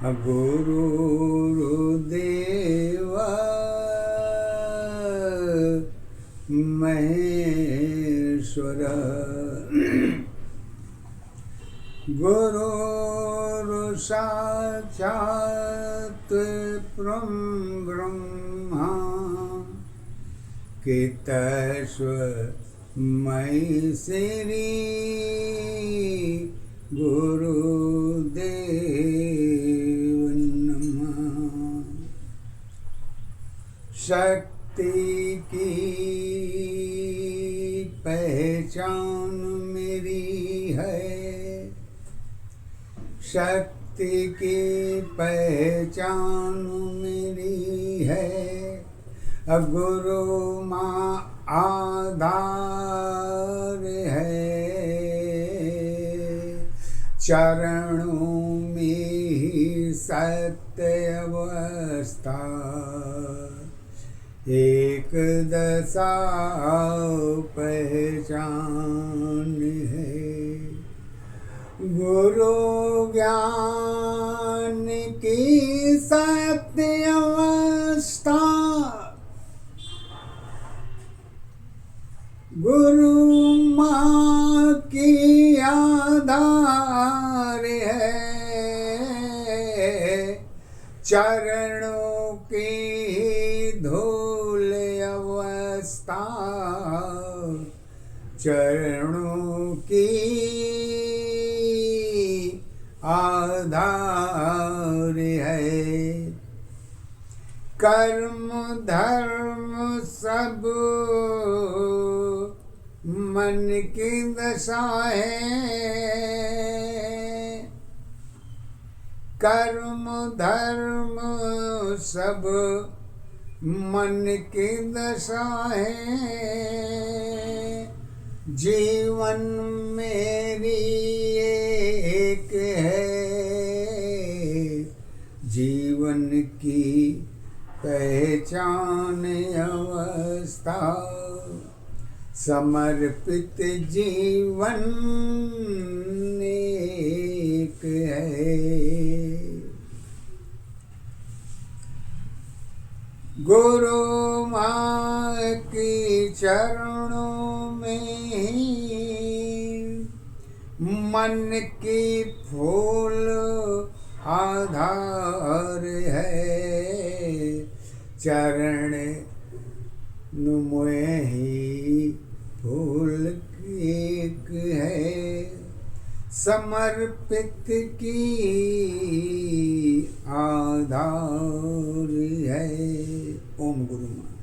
गुरुर्देवा महेश्वर गुरुर्साक्षात् ब्रह्मा तस्मै श्री गुरुदेव नमः। शक्ति की पहचान मेरी है, शक्ति की पहचान मेरी है। गुरु माँ आधार है, चरणों में ही सत्य अवस्था, एक दशा पहचान है। गुरु ज्ञान की सत्य अवस्था, गुरु माँ की आधार है, चरणों की धूल अवस्था, चरणों की आधार है। कर्म धर्म सब मन की दशा है, कर्म धर्म सब मन की दशा है। जीवन मेरी एक है, जीवन की पहचान अवस्था, समर्पित जीवन एक है। गुरु माँ की चरणों में मन की फूल आधार है, चरण नुमोए ही फूल एक है। समर्पित की आधार है। ओम गुरु माँ।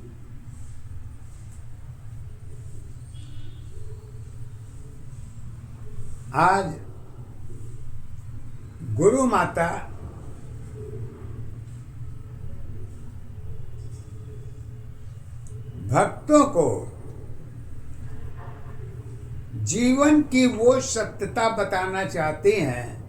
आज गुरु माता भक्तों को जीवन की वो सत्यता बताना चाहते हैं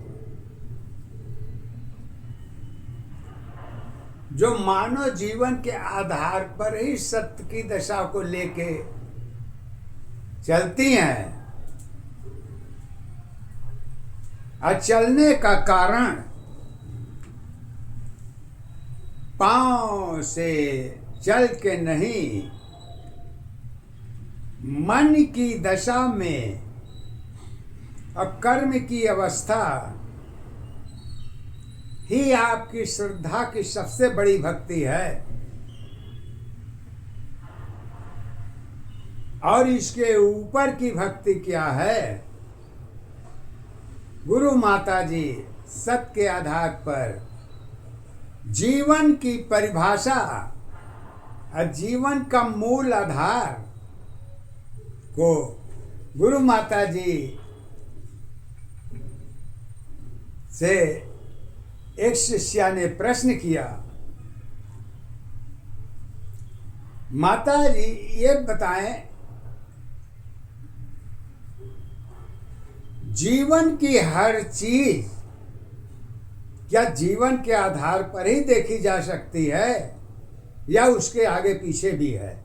जो मानव जीवन के आधार पर ही सत्य की दशा को लेके चलती हैं। और चलने का कारण पांव से चल के नहीं, मन की दशा में और कर्म की अवस्था ही आपकी श्रद्धा की सबसे बड़ी भक्ति है। और इसके ऊपर की भक्ति क्या है? गुरु माता जी सत्य के आधार पर जीवन की परिभाषा और जीवन का मूल आधार को गुरु माता जी से एक शिष्या ने प्रश्न किया, माता जी ये बताएं, जीवन की हर चीज क्या जीवन के आधार पर ही देखी जा सकती है या उसके आगे पीछे भी है?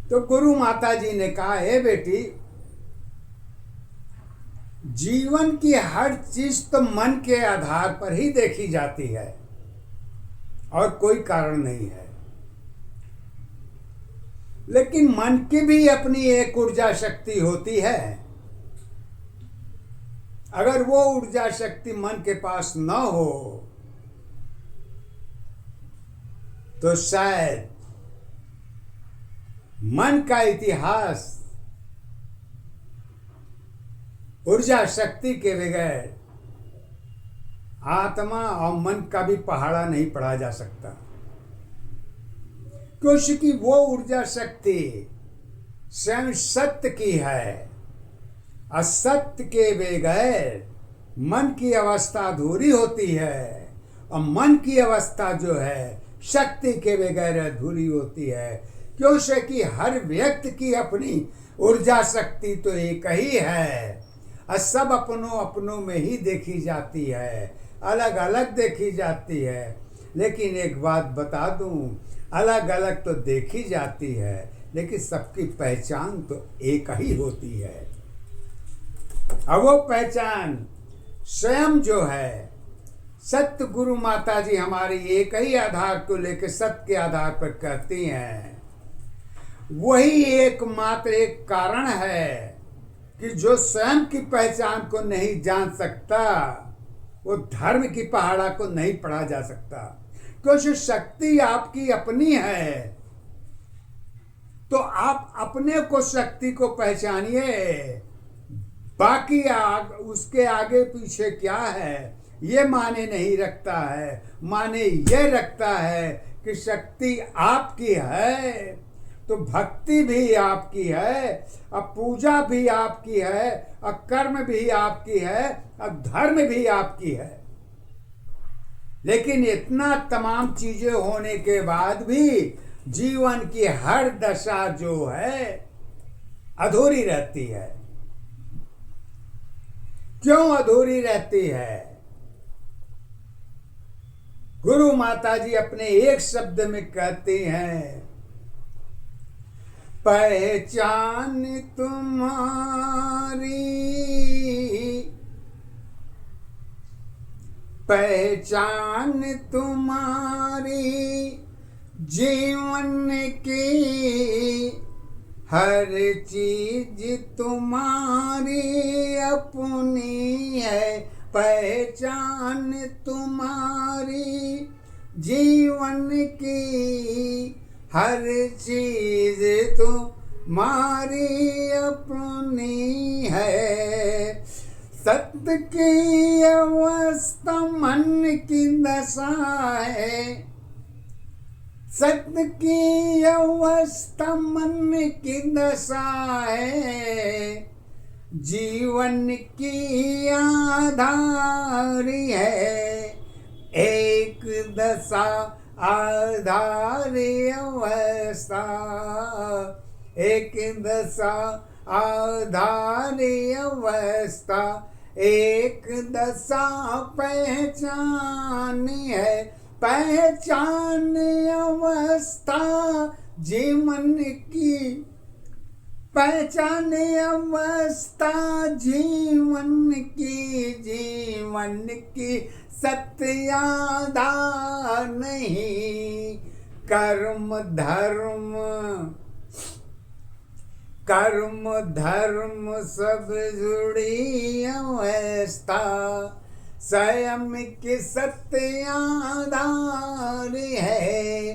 तो गुरु माता जी ने कहा, हे बेटी, जीवन की हर चीज तो मन के आधार पर ही देखी जाती है और कोई कारण नहीं है। लेकिन मन की भी अपनी एक ऊर्जा शक्ति होती है। अगर वो ऊर्जा शक्ति मन के पास न हो तो शायद मन का इतिहास ऊर्जा शक्ति के बगैर आत्मा और मन का भी पहाड़ा नहीं पढ़ा जा सकता, क्योंकि वो ऊर्जा शक्ति स्वयं सत्य की है। असत्य के बगैर मन की अवस्था अधूरी होती है और मन की अवस्था जो है शक्ति के बगैर अधूरी होती है, क्योंकि हर व्यक्ति की अपनी ऊर्जा शक्ति तो एक ही है और सब अपनों अपनों में ही देखी जाती है, अलग अलग देखी जाती है। लेकिन एक बात बता दूं, अलग अलग तो देखी जाती है लेकिन सबकी पहचान तो एक ही होती है। अब वो पहचान स्वयं जो है सत्य गुरु माता जी हमारी एक ही आधार को लेकर सत्य के आधार पर कहती हैं, वही एकमात्र एक कारण है कि जो स्वयं की पहचान को नहीं जान सकता वो धर्म की पहाड़ा को नहीं पढ़ा जा सकता, क्योंकि शक्ति आपकी अपनी है। तो आप अपने को शक्ति को पहचानिए, बाकी उसके आगे पीछे क्या है ये माने नहीं रखता है। माने ये रखता है कि शक्ति आपकी है तो भक्ति भी आपकी है और पूजा भी आपकी है और कर्म भी आपकी है और धर्म भी आपकी है। लेकिन इतना तमाम चीजें होने के बाद भी जीवन की हर दशा जो है अधूरी रहती है। क्यों अधूरी रहती है? गुरु माता जी अपने एक शब्द में कहती हैं, पहचान तुम्हारी, पहचान तुम्हारी जीवन की, हर चीज तुम्हारी अपनी है। पहचान तुम्हारी जीवन की, हर चीज तुम्हारी अपनी है। सत्य की अवस्था मन की दशा है, सत्य की अवस्था मन की दशा है। जीवन की आधार है, एक दशा आधार अवस्था, एक दशा आधार अवस्था, एक दशा पहचान है। पहचान अवस्था जीवन की, पहचान अवस्था जीवन की, जीवन की सत्य आधार नहीं। कर्म धर्म, कर्म धर्म सब जुड़ी अवस्था, स्वयं की सत्य आधार है।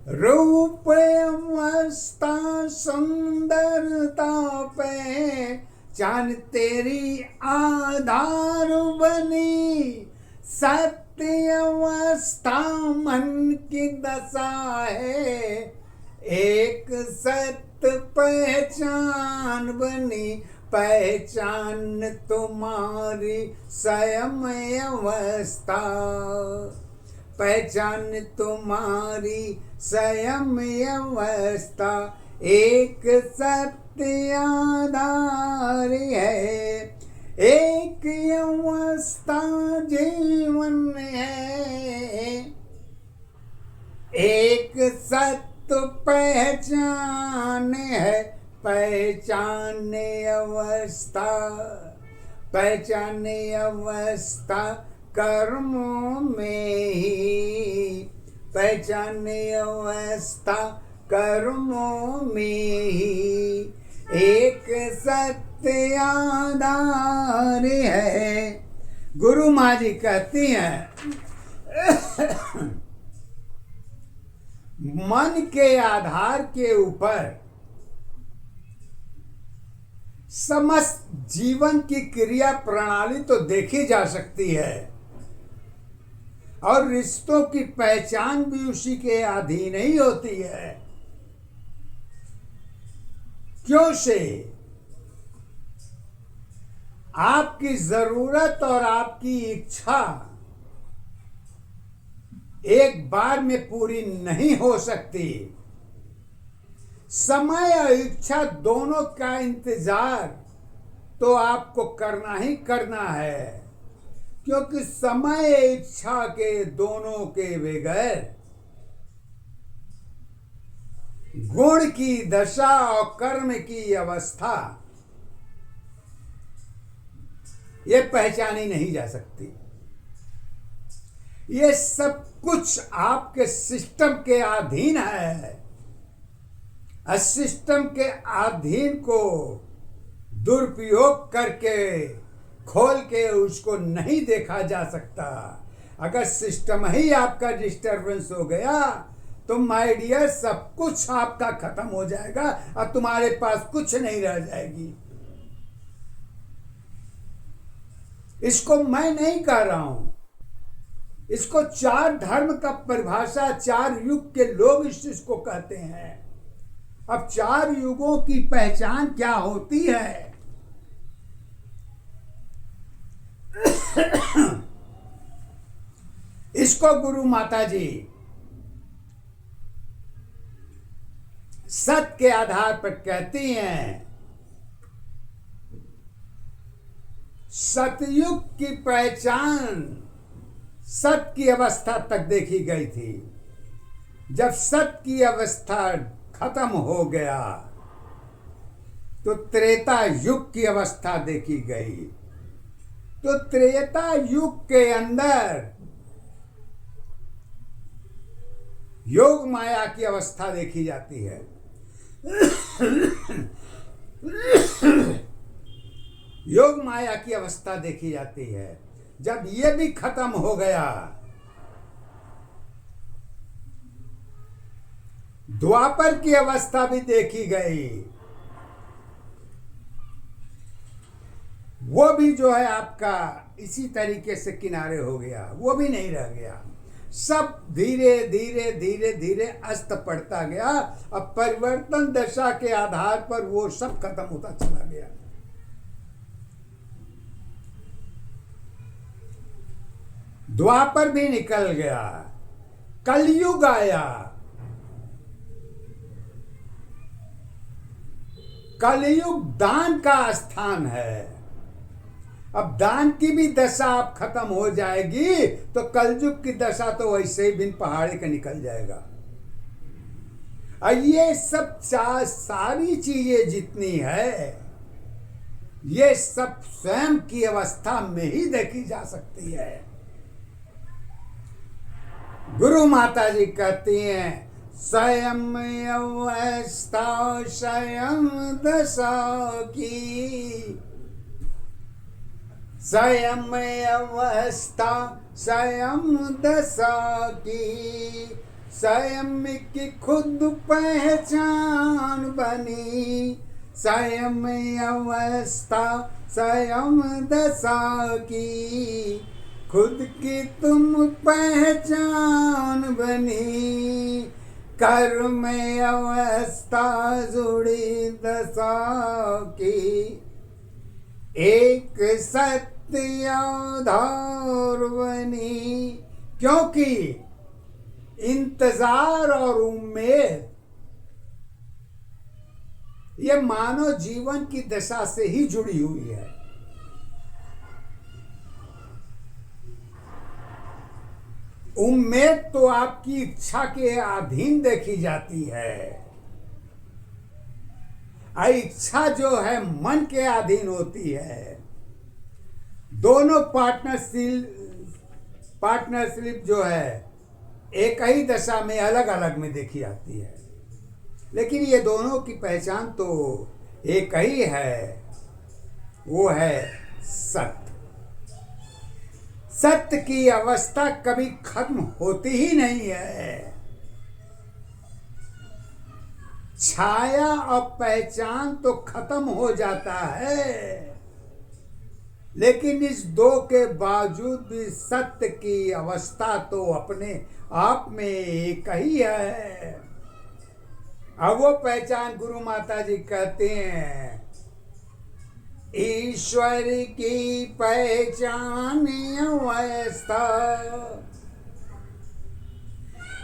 रूप अवस्था सुंदरता पहचान तेरी आधार बनी। सत्य अवस्था मन की दशा है, एक सत्य पहचान बनी। पहचान तुम्हारी स्वयं अवस्था, पहचान तुम्हारी स्वयं अवस्था, एक सत्य आधार है। एक अवस्था जीवन है, एक सत्य पहचान है। पहचान अवस्था, पहचाने अवस्था कर्मों में ही, पहचाने अवस्था कर्मों में ही, एक सत्य आधार है। गुरु माँ जी कहती हैं मन के आधार के ऊपर समस्त जीवन की क्रिया प्रणाली तो देखी जा सकती है और रिश्तों की पहचान भी उसी के अधीन ही होती है। क्यों से आपकी जरूरत और आपकी इच्छा एक बार में पूरी नहीं हो सकती। समय और इच्छा दोनों का इंतजार तो आपको करना ही करना है, क्योंकि समय इच्छा के दोनों के बगैर गुण की दशा और कर्म की अवस्था ये पहचानी नहीं जा सकती। ये सब कुछ आपके सिस्टम के अधीन है। सिस्टम के अधीन को दुरुपयोग करके खोल के उसको नहीं देखा जा सकता। अगर सिस्टम ही आपका डिस्टर्बेंस हो गया तो माय डियर सब कुछ आपका खत्म हो जाएगा और तुम्हारे पास कुछ नहीं रह जाएगी। इसको मैं नहीं कह रहा हूं, इसको चार धर्म का परिभाषा, चार युग के लोग इस चीज को कहते हैं। अब चार युगों की पहचान क्या होती है? इसको गुरु माता जी सत्य के आधार पर कहती हैं। सतयुग की पहचान सत्य की अवस्था तक देखी गई थी। जब सत्य की अवस्था खत्म हो गया तो त्रेता युग की अवस्था देखी गई। तो त्रेता युग के अंदर योग माया की अवस्था देखी जाती है। योग माया की अवस्था देखी जाती है। जब ये भी खत्म हो गया, द्वापर की अवस्था भी देखी गई। वो भी जो है आपका इसी तरीके से किनारे हो गया, वो भी नहीं रह गया। सब धीरे धीरे धीरे धीरे अस्त पड़ता गया। अब परिवर्तन दशा के आधार पर वो सब खत्म होता चला गया। द्वापर भी निकल गया, कलयुग आया। कलयुग दान का स्थान है। अब दान की भी दशा अब खत्म हो जाएगी तो कलयुग की दशा तो वैसे ही बिन पहाड़े का निकल जाएगा। और ये सब सारी चीजें जितनी है ये सब स्वयं की अवस्था में ही देखी जा सकती है। गुरु माता जी कहती हैं स्वयं अवस्था स्वयं दशा की, स्वयं अवस्था स्वयं दशा की, स्वयं की खुद पहचान बनी। स्वयं अवस्था स्वयं दशा की, खुद की तुम पहचान बनी। कर्म अवस्था जुड़ी दशा की, एक सत्य आधार बनी। क्योंकि इंतजार और उम्मीद ये मानव जीवन की दशा से ही जुड़ी हुई है। उम्मीद तो आपकी इच्छा के अधीन देखी जाती है। इच्छा जो है मन के अधीन होती है। दोनों पार्टनरशिप जो है एक ही दशा में अलग अलग में देखी जाती है, लेकिन ये दोनों की पहचान तो एक ही है, वो है सत्य। सत्य की अवस्था कभी खत्म होती ही नहीं है। छाया और पहचान तो खत्म हो जाता है, लेकिन इस दो के बावजूद भी सत्य की अवस्था तो अपने आप में एक ही है। अब वो पहचान गुरु माता जी कहते हैं, ईश्वर की पहचान अवस्था,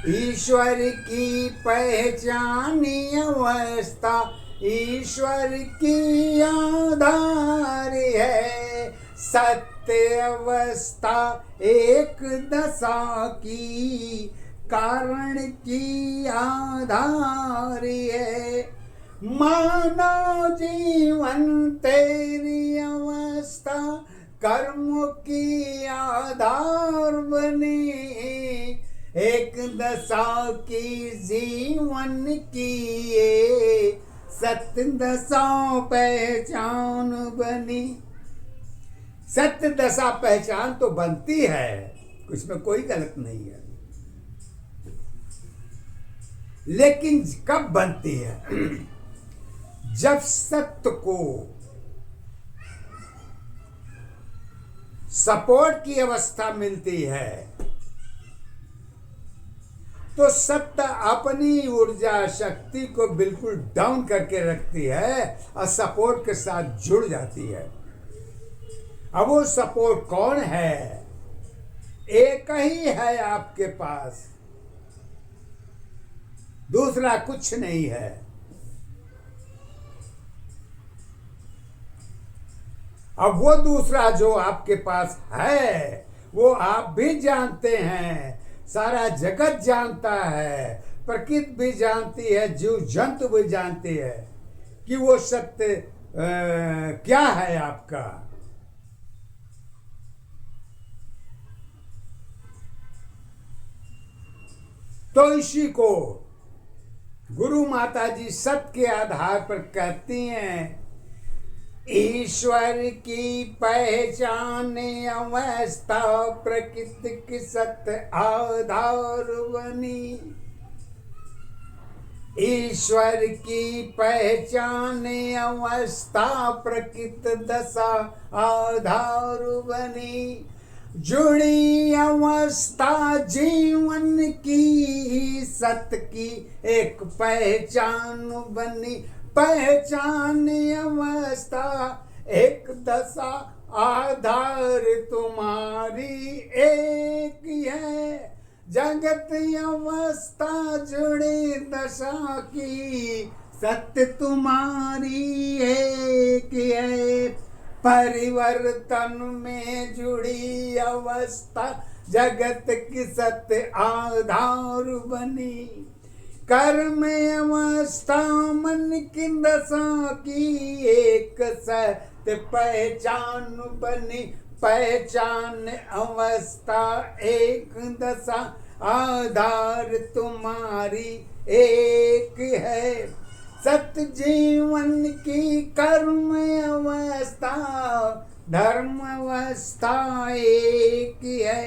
ईश्वर की पहचान अवस्था, ईश्वर की आधार है। सत्य अवस्था एक दशा की कारण की आधार है। मानव जीवन तेरी अवस्था कर्म की आधार बनी, एक दशा की जीवन की ये सत्य दशा पहचान बनी। सत्य दशा पहचान तो बनती है, उसमें कोई गलत नहीं है, लेकिन कब बनती है? जब सत्य को सपोर्ट की अवस्था मिलती है, तो सत्य अपनी ऊर्जा शक्ति को बिल्कुल डाउन करके रखती है और सपोर्ट के साथ जुड़ जाती है। अब वो सपोर्ट कौन है? एक ही है आपके पास, दूसरा कुछ नहीं है। अब वो दूसरा जो आपके पास है वो आप भी जानते हैं, सारा जगत जानता है, प्रकृति भी जानती है, जीव जंतु भी जानती है कि वो सत्य क्या है आपका। तो इसी को गुरु माता जी सत्य के आधार पर कहती हैं, ईश्वर की पहचान अवस्था प्रकृति की सत्य आधार बनी। ईश्वर की पहचान अवस्था प्रकृति दशा आधार बनी। जुड़ी अवस्था जीवन की सत्य की एक पहचान बनी। पहचान अवस्था एक दशा आधार तुम्हारी एक है। जगत अवस्था जुड़ी दशा की सत्य तुम्हारी एक है। परिवर्तन में जुड़ी अवस्था जगत की सत्य आधार बनी। कर्म अवस्था मन की दशा की एक सत्य पहचान बनी। पहचान अवस्था एक दशा आधार तुम्हारी एक है। सत्य जीवन की कर्म अवस्था धर्म अवस्था एक है।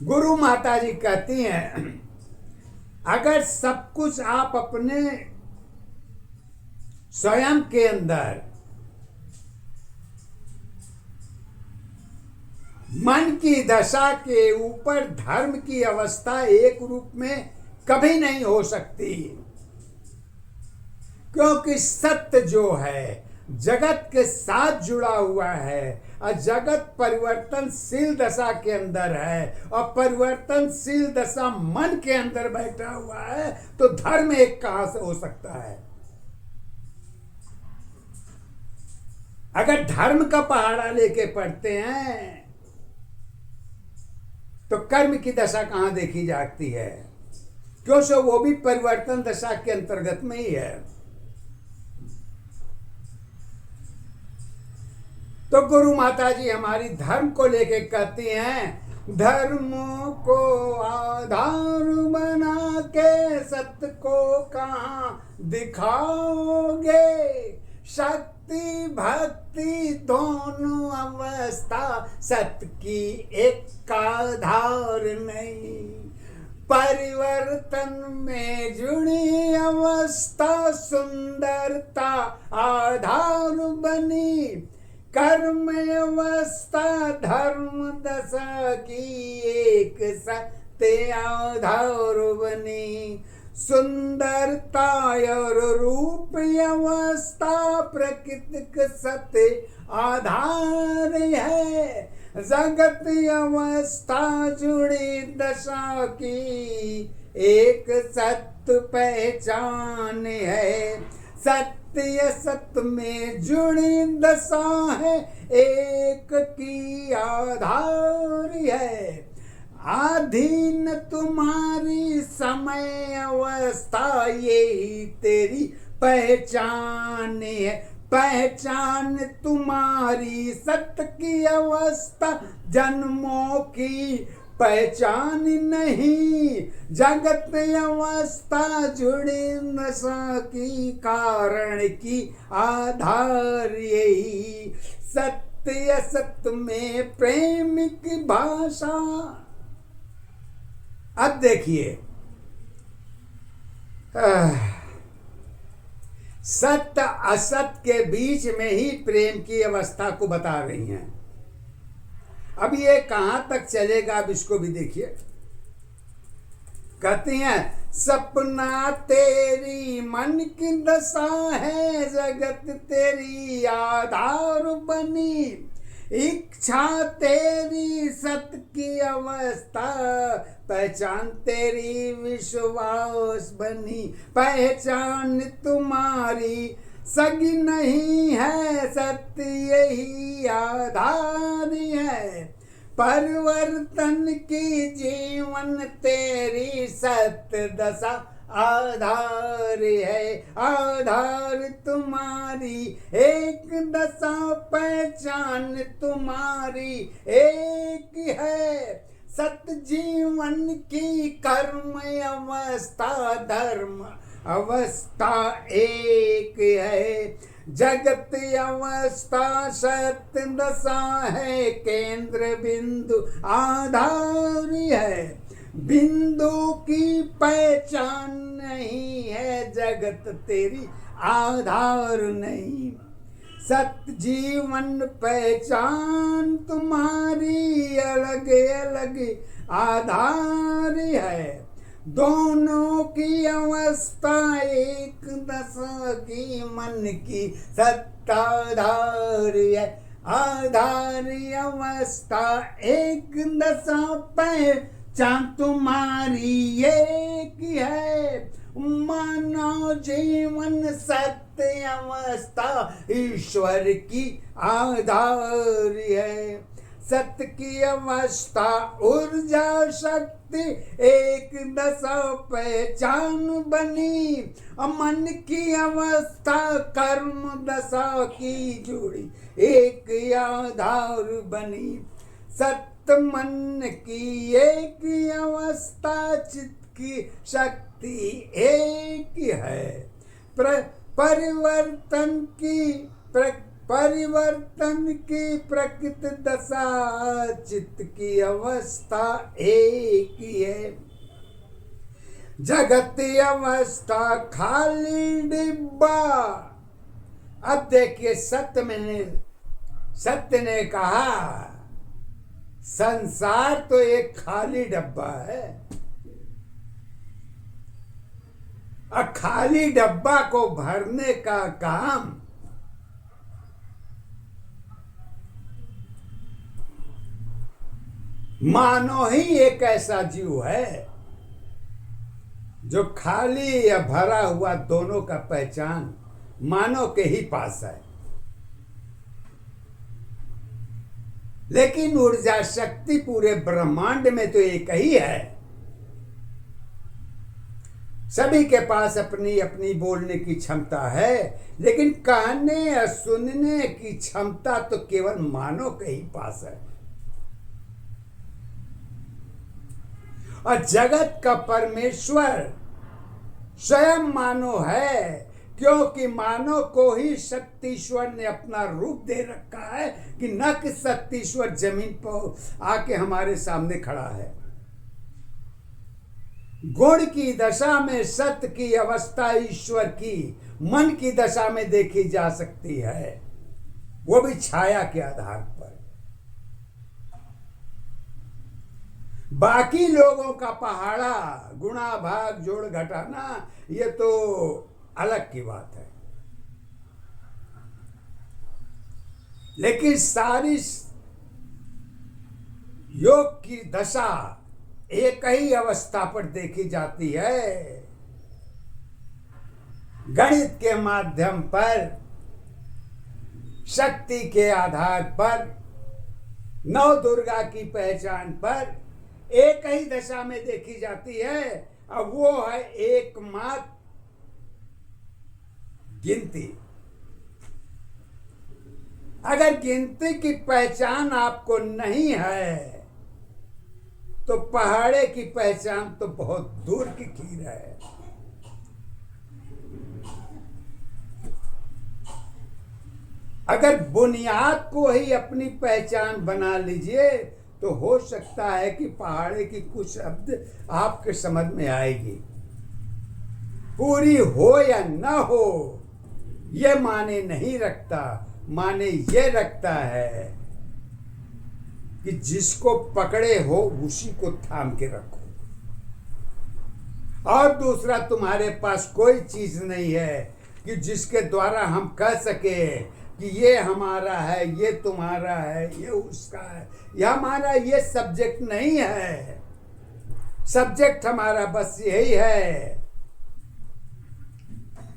गुरु माता जी कहती हैं, अगर सब कुछ आप अपने स्वयं के अंदर मन की दशा के ऊपर धर्म की अवस्था एक रूप में कभी नहीं हो सकती, क्योंकि सत्य जो है जगत के साथ जुड़ा हुआ है और जगत परिवर्तनशील दशा के अंदर है और परिवर्तनशील दशा मन के अंदर बैठा हुआ है, तो धर्म एक कहां से हो सकता है? अगर धर्म का पहाड़ा लेके पढ़ते हैं तो कर्म की दशा कहां देखी जाती है? क्यों सो वो भी परिवर्तन दशा के अंतर्गत में ही है। तो गुरु माता जी हमारी धर्म को लेके कहती हैं, धर्म को आधार बना के सत्य को कहाँ दिखाओगे, शक्ति भक्ति दोनों अवस्था सत्य की एक आधार नहीं। परिवर्तन में जुड़ी अवस्था सुंदरता आधार बनी, कर्म अवस्था धर्म दशा की एक सत्य आधार बनी। सुंदरता और रूप अवस्था प्राकृतिक सत्य आधार है, जगत अवस्था जुड़ी दशा की एक सत्य पहचान है। सत्य सत्य में जुड़ी दशा है, एक की आधार है। अधीन तुम्हारी समय अवस्था यही तेरी पहचान है। पहचान तुम्हारी सत्य की अवस्था जन्मों की पहचान नहीं, जगत अवस्था जुड़ी नशा की कारण की आधार यही। सत्य असत्य में प्रेम की भाषा। अब देखिए, सत्य असत्य के बीच में ही प्रेम की अवस्था को बता रही हैं। अब ये कहां तक चलेगा, अब इसको भी देखिए। कहती हैं, सपना तेरी मन की दशा है, जगत तेरी आधार बनी, इच्छा तेरी सत्य की अवस्था, पहचान तेरी विश्वास बनी। पहचान तुम्हारी सगी नहीं है, सत्य यही आधार है। परिवर्तन की जीवन तेरी सत्य दशा आधार है। आधार तुम्हारी एक दशा, पहचान तुम्हारी एक है। सत्य जीवन की कर्म अवस्था धर्म अवस्था एक है। जगत अवस्था सत्य दशा है, केंद्र बिंदु आधार है। बिंदु की पहचान नहीं है, जगत तेरी आधार नहीं। सत्य जीवन पहचान तुम्हारी अलग अलग आधार है। दोनों की अवस्था एक दशा की, मन की सत्ताधार है। आधार अवस्था एक दशा पहचान तुम्हारी एक है। मानव जीवन सत्य अवस्था ईश्वर की आधार है। सत्य की अवस्था ऊर्जा शक्ति एक दशा पहचान बनी। मन की अवस्था कर्म दशा की जुड़ी एक आधार बनी। सत्य मन की एक अवस्था, चित्त की शक्ति एक है। परिवर्तन की प्रकृति दशा, चित्त की अवस्था एक ही है। जगत अवस्था खाली डिब्बा। अब देखिए, सत्य ने कहा संसार तो एक खाली डब्बा है। और खाली डब्बा को भरने का काम मानो ही एक ऐसा जीव है जो खाली या भरा हुआ दोनों का पहचान मानव के ही पास है। लेकिन ऊर्जा शक्ति पूरे ब्रह्मांड में तो एक ही है। सभी के पास अपनी अपनी बोलने की क्षमता है, लेकिन कहने या सुनने की क्षमता तो केवल मानव के ही पास है। और जगत का परमेश्वर स्वयं मानव है, क्योंकि मानव को ही शक्तिश्वर ने अपना रूप दे रखा है कि न कि शक्तिश्वर जमीन पर आके हमारे सामने खड़ा है। गुण की दशा में सत्य की अवस्था ईश्वर की मन की दशा में देखी जा सकती है, वो भी छाया के आधार पर। बाकी लोगों का पहाड़ा गुणा भाग जोड़ घटाना ये तो अलग की बात है, लेकिन सारी योग की दशा एक ही अवस्था पर देखी जाती है, गणित के माध्यम पर, शक्ति के आधार पर, नव दुर्गा की पहचान पर एक ही दशा में देखी जाती है। अब वो है एकमात्र गिनती। अगर गिनती की पहचान आपको नहीं है तो पहाड़े की पहचान तो बहुत दूर की खीर है। अगर बुनियाद को ही अपनी पहचान बना लीजिए तो हो सकता है कि पहाड़े की कुछ शब्द आपके समझ में आएगी। पूरी हो या न हो ये माने नहीं रखता, माने ये रखता है कि जिसको पकड़े हो उसी को थाम के रखो। और दूसरा, तुम्हारे पास कोई चीज नहीं है कि जिसके द्वारा हम कह सके कि ये हमारा है, ये तुम्हारा है, ये उसका है, ये हमारा। ये सब्जेक्ट नहीं है। सब्जेक्ट हमारा बस यही है।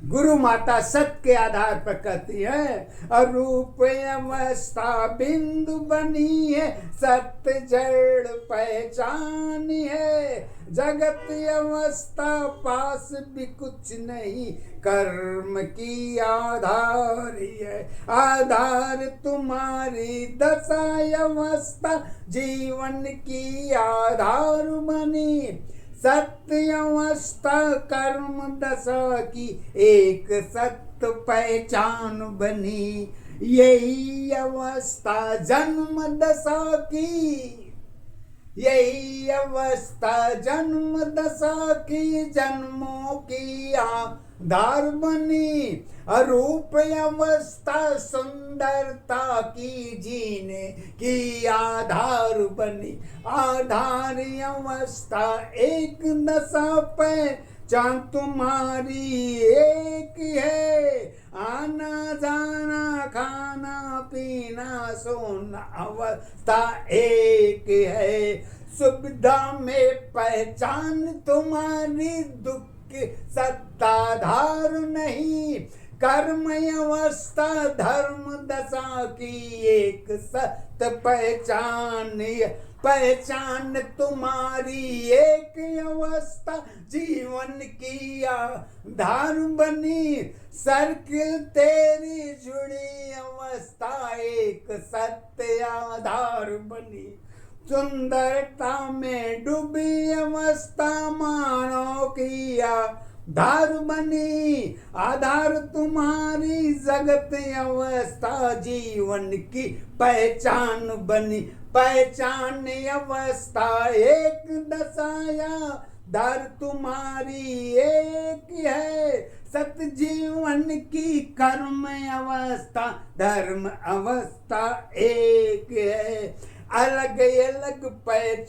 गुरु माता सत्य के आधार पर कहती है, अरूप अवस्था बिंदु बनी है, सत्य जड़ पहचान है, जगत अवस्था पास भी कुछ नहीं, कर्म की आधार है, आधार तुम्हारी दशा अवस्था जीवन की आधार बनी, सत्य अवस्था कर्म दशा की एक सत्य पहचान बनी, यही अवस्था जन्म दशा की, यही अवस्था जन्म दशा की, जन्मों की आधार बनी, अरूप अवस्था सुंदरता की जीने की आधार बनी, आधार अवस्था एक दशा पे चांद तुम्हारी एक है, आना जाना खाना पीना सोना अवस्था एक है, सुविधा में पहचान तुम्हारी, दुख सत्ताधार नहीं, कर्म अवस्था धर्म दशा की एक सत्य पहचान, पहचान तुम्हारी एक अवस्था जीवन की आधार बनी, सर्किल तेरी जुड़ी अवस्था एक सत्य आधार बनी, सुंदरता में डूबी अवस्था मानव की आधार बनी, आधार तुम्हारी जगत अवस्था जीवन की पहचान बनी, पहचान अवस्था एक दशाया धर तुम्हारी एक है, सत जीवन की कर्म अवस्था धर्म अवस्था एक है, अलग अलग पहचान